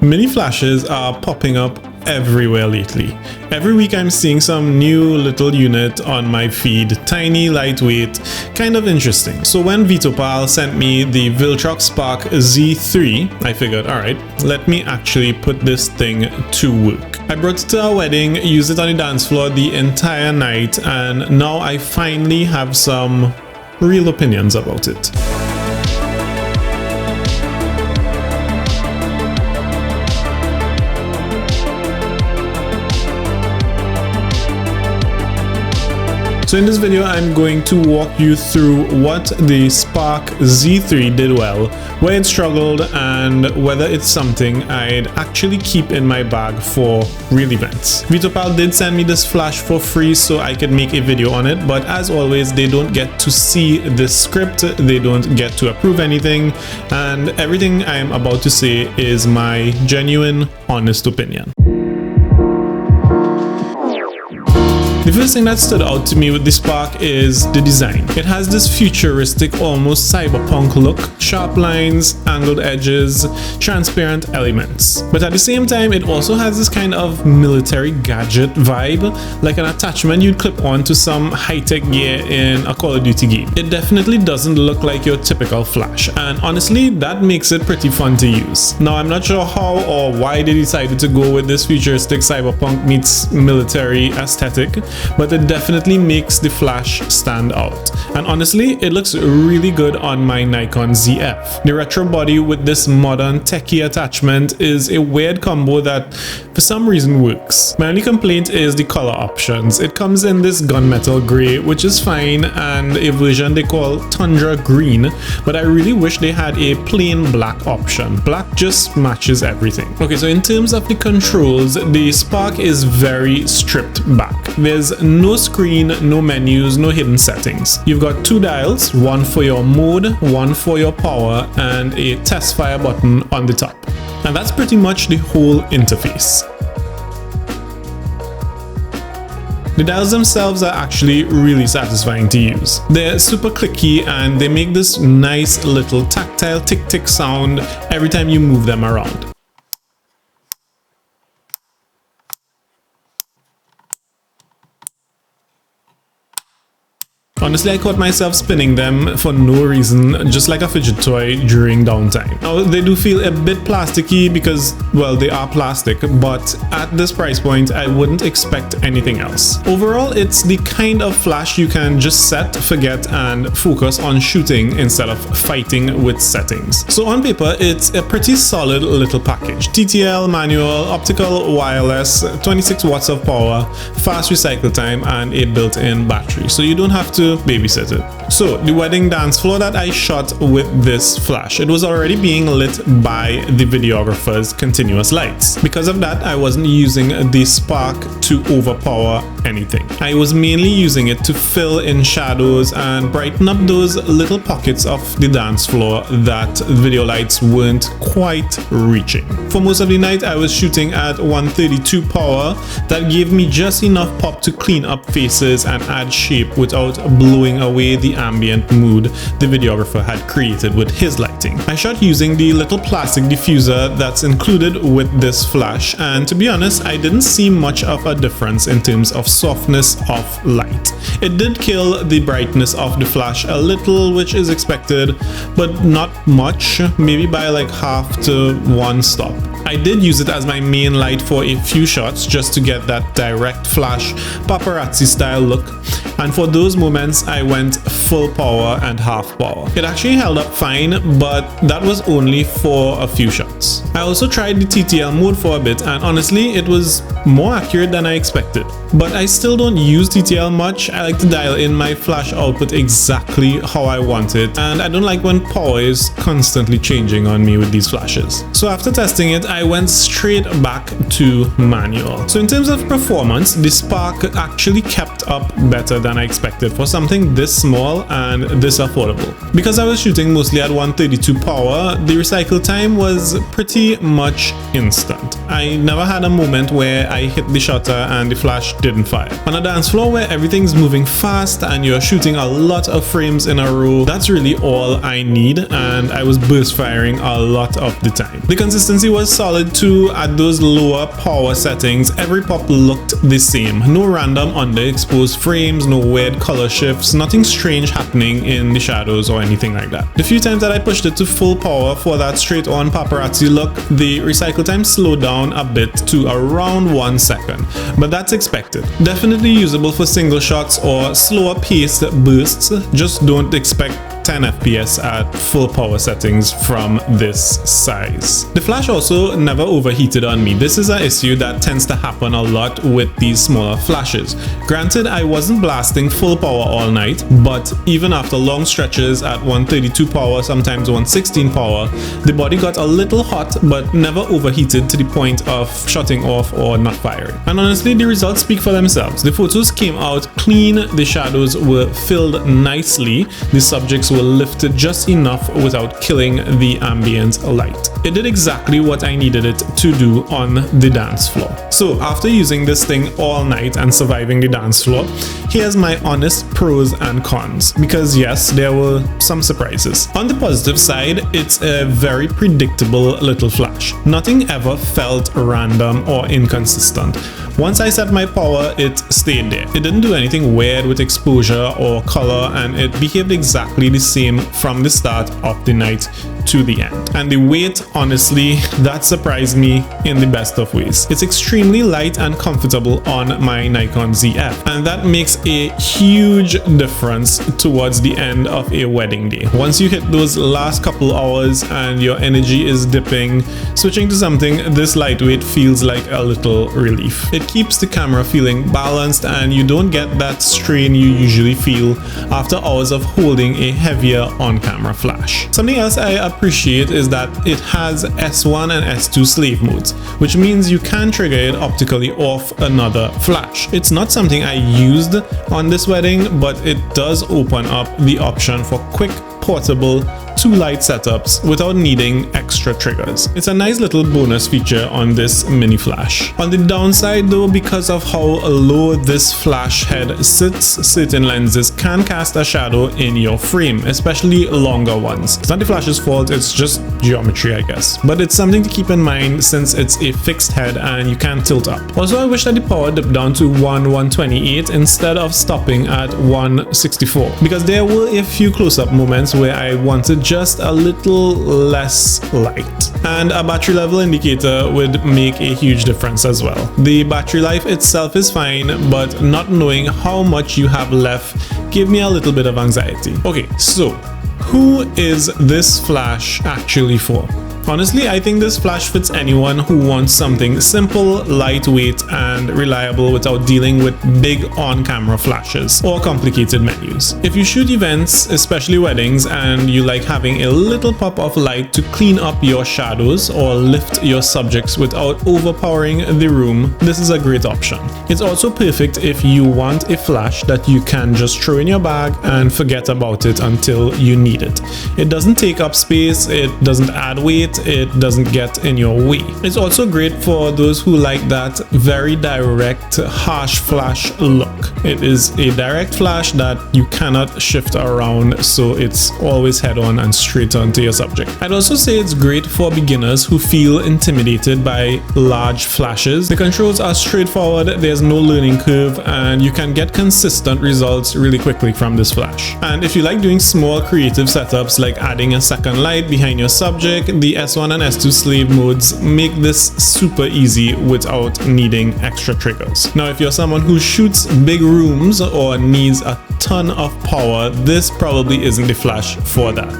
Mini flashes are popping up everywhere lately. Every week I'm seeing some new little unit on my feed, tiny, lightweight, kind of interesting. So when Viltrox sent me the Viltrox SPARK Z3, I figured, alright, let me actually put this thing to work. I brought it to our wedding, used it on the dance floor the entire night, and now I finally have some real opinions about it. So in this video, I'm going to walk you through what the SPARK Z3 did well, where it struggled, and whether it's something I'd actually keep in my bag for real events. Viltrox did send me this flash for free so I could make a video on it, but as always, they don't get to see the script, they don't get to approve anything, and everything I'm about to say is my genuine, honest opinion. The first thing that stood out to me with the SPARK is the design. It has this futuristic, almost cyberpunk look, sharp lines, angled edges, transparent elements. But at the same time, it also has this kind of military gadget vibe, like an attachment you'd clip onto some high-tech gear in a Call of Duty game. It definitely doesn't look like your typical flash, and honestly, that makes it pretty fun to use. Now, I'm not sure how or why they decided to go with this futuristic cyberpunk meets military aesthetic, but it definitely makes the flash stand out. And honestly, it looks really good on my Nikon ZF. The retro body with this modern techie attachment is a weird combo that for some reason works. My only complaint is the color options. It comes in this gunmetal gray, which is fine, and a version they call Tundra Green, but I really wish they had a plain black option. Black just matches everything. Okay, so in terms of the controls, the SPARK is very stripped back. There's no screen, no menus, no hidden settings. You've got two dials, one for your mode, one for your power, and a test fire button on the top. And that's pretty much the whole interface. The dials themselves are actually really satisfying to use. They're super clicky and they make this nice little tactile tick-tick sound every time you move them around. Honestly, I caught myself spinning them for no reason, just like a fidget toy during downtime. Now, they do feel a bit plasticky because, well, they are plastic, but at this price point, I wouldn't expect anything else. Overall, it's the kind of flash you can just set, forget, and focus on shooting instead of fighting with settings. So on paper, it's a pretty solid little package. TTL, manual, optical, wireless, 26 watts of power, fast recycle time, and a built-in battery. So you don't have to babysit it. So the wedding dance floor that I shot with this flash, it was already being lit by the videographer's continuous lights. Because of that, I wasn't using the SPARK to overpower anything. I was mainly using it to fill in shadows and brighten up those little pockets of the dance floor that video lights weren't quite reaching. For most of the night, I was shooting at 132 power. That gave me just enough pop to clean up faces and add shape without blowing away the ambient mood the videographer had created with his lighting. I shot using the little plastic diffuser that's included with this flash, and to be honest, I didn't see much of a difference in terms of softness of light. It did kill the brightness of the flash a little, which is expected, but not much, maybe by like half to one stop. I did use it as my main light for a few shots just to get that direct flash paparazzi style look, and for those moments I went full power and half power. It actually held up fine, but that was only for a few shots. I also tried the TTL mode for a bit, and honestly it was more accurate than I expected. But I still don't use TTL much. I like to dial in my flash output exactly how I want it, and I don't like when power is constantly changing on me with these flashes. So after testing it, I went straight back to manual. So in terms of performance, the SPARK actually kept up better than I expected for something this small and this affordable. Because I was shooting mostly at 132 power, the recycle time was pretty much instant. consistent. I never had a moment where I hit the shutter and the flash didn't fire. On a dance floor where everything's moving fast and you're shooting a lot of frames in a row, that's really all I need, and I was burst firing a lot of the time. The consistency was solid too. At those lower power settings, every pop looked the same. No random underexposed frames, no weird color shifts, nothing strange happening in the shadows or anything like that. The few times that I pushed it to full power for that straight on paparazzi look, the recycle time slowed down a bit to around 1 second, but that's expected. Definitely usable for single shots or slower paced bursts. Just don't expect 10 FPS at full power settings from this size. The flash also never overheated on me. This is an issue that tends to happen a lot with these smaller flashes. Granted, I wasn't blasting full power all night, but even after long stretches at 132 power, sometimes 116 power, the body got a little hot but never overheated to the point of shutting off or not firing. And honestly, the results speak for themselves. The photos came out clean, the shadows were filled nicely, the subjects were lifted just enough without killing the ambient light. It did exactly what I needed it to do on the dance floor. So after using this thing all night and surviving the dance floor, here's my honest pros and cons, because yes, there were some surprises. On the positive side, it's a very predictable little flash. Nothing ever felt random or inconsistent. Once I set my power, it stayed there. It didn't do anything weird with exposure or color, and it behaved exactly the same from the start of the night to the end. And the weight, honestly, that surprised me in the best of ways. It's extremely light and comfortable on my Nikon ZF, and that makes a huge difference towards the end of a wedding day. Once you hit those last couple hours and your energy is dipping, switching to something this lightweight feels like a little relief. It keeps the camera feeling balanced and you don't get that strain you usually feel after hours of holding a heavier on-camera flash. Something else I appreciate is that it has S1 and S2 slave modes, which means you can trigger it optically off another flash. It's not something I used on this wedding, but it does open up the option for quick, portable, 2 light setups without needing extra triggers. It's a nice little bonus feature on this mini flash. On the downside though, because of how low this flash head sits, certain lenses can cast a shadow in your frame, especially longer ones. It's not the flash's fault, it's just geometry, I guess. But it's something to keep in mind since it's a fixed head and you can't tilt up. Also, I wish that the power dipped down to 128 instead of stopping at 164, because there were a few close-up moments where I wanted just a little less light. And a battery level indicator would make a huge difference as well. The battery life itself is fine, but not knowing how much you have left gave me a little bit of anxiety. Okay, so who is this flash actually for? Honestly, I think this flash fits anyone who wants something simple, lightweight, and reliable without dealing with big on-camera flashes or complicated menus. If you shoot events, especially weddings, and you like having a little pop of light to clean up your shadows or lift your subjects without overpowering the room, this is a great option. It's also perfect if you want a flash that you can just throw in your bag and forget about it until you need it. It doesn't take up space, it doesn't add weight, it doesn't get in your way. It's also great for those who like that very direct, harsh flash look. It is a direct flash that you cannot shift around, so it's always head on and straight on to your subject. I'd also say it's great for beginners who feel intimidated by large flashes. The controls are straightforward, there's no learning curve, and you can get consistent results really quickly from this flash. And if you like doing small creative setups like adding a second light behind your subject, the S1 and S2 slave modes make this super easy without needing extra triggers. Now, if you're someone who shoots big rooms or needs a ton of power, this probably isn't the flash for that.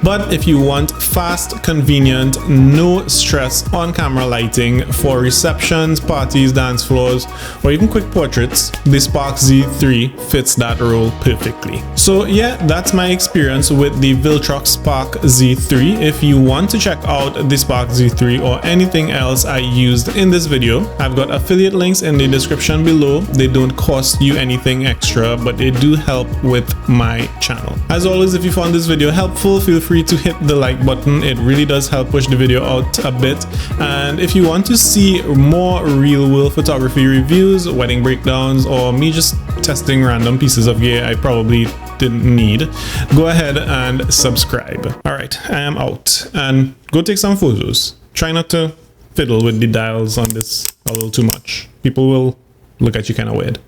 But if you want fast, convenient, no stress on-camera lighting for receptions, parties, dance floors, or even quick portraits, the SPARK Z3 fits that role perfectly. So yeah, that's my experience with the Viltrox SPARK Z3. If you want to check out the SPARK Z3 or anything else I used in this video, I've got affiliate links in the description below. They don't cost you anything extra, but they do help with my channel. As always, if you found this video helpful, feel free to hit the like button. It really does help push the video out a bit. And if you want to see more real world photography reviews, wedding breakdowns, or me just testing random pieces of gear I probably didn't need, go ahead and subscribe. All right, I am out, and go take some photos. Try not to fiddle with the dials on this a little too much. People will look at you kind of weird.